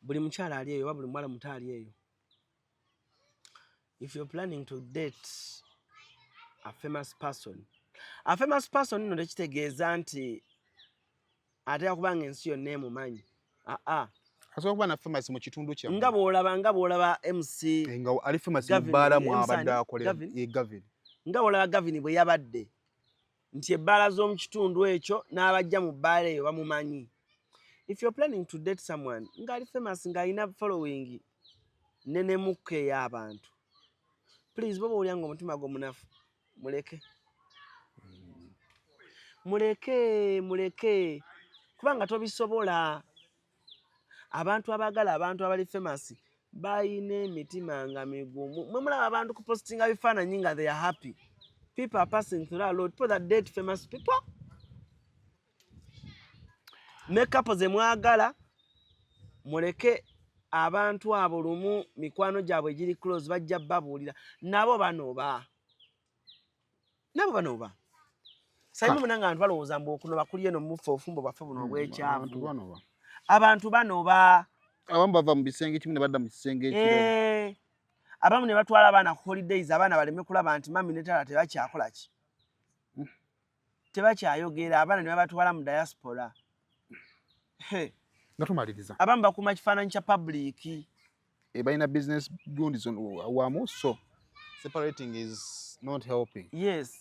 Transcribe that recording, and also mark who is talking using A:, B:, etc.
A: buli mukyala ali eyo oba buli muwala muto ali eyo. If you're planning to date a famous person nno tekitegeeza nti atera kubanga ensi yonna emumanyi.
B: Asobola kuba na famous mu kitundu kyammwe.
A: Nga bw'olaba MC
B: nga ali famous mu bbaala mwabadde akolera Gavin.
A: Nga bw'olaba Gavin bwe yabadde nti ebbaala z'omu kitundu ekyo n'abajja mu bbaala eyo bamumanyi. If you're planning to date someone ng'ali famous ng'alina following nenemukka ey'abantu, please bwe bawulira ng'omutima gwo munafu muleke kubanga tobisobola. Abantu abaagala abantu abali famous bayina emitima nga migumu. Mwe mulaba abantu kupostinga bifaananyi nga they are happy. People are passing through a lot. People that date famous people. Makeup ze mwagala muleke abantu abo lumu mikwano gyabwe giri close bajja babuulira nabo banoba. Saimu munanga abantu balowooza mbu okunoba kuli eno mufa ofumbo baffe buno obw'ekyavu. Abantu banoba.
B: Abamu bava mu bisenge kimu ne badda mu kisenge ekirala.
A: Abamu ne batwala abaana ku holidays abaana baleme kulaba nti mami ne taata tebakyakola ki. Tebakyayogera abaana ne babatwala mu diaspora.
B: Nga tumaliriza.
A: Abamu bakuuma kifaananyi kya public.
B: Balina business gundi wamu, so separating is not helping.
A: Yes.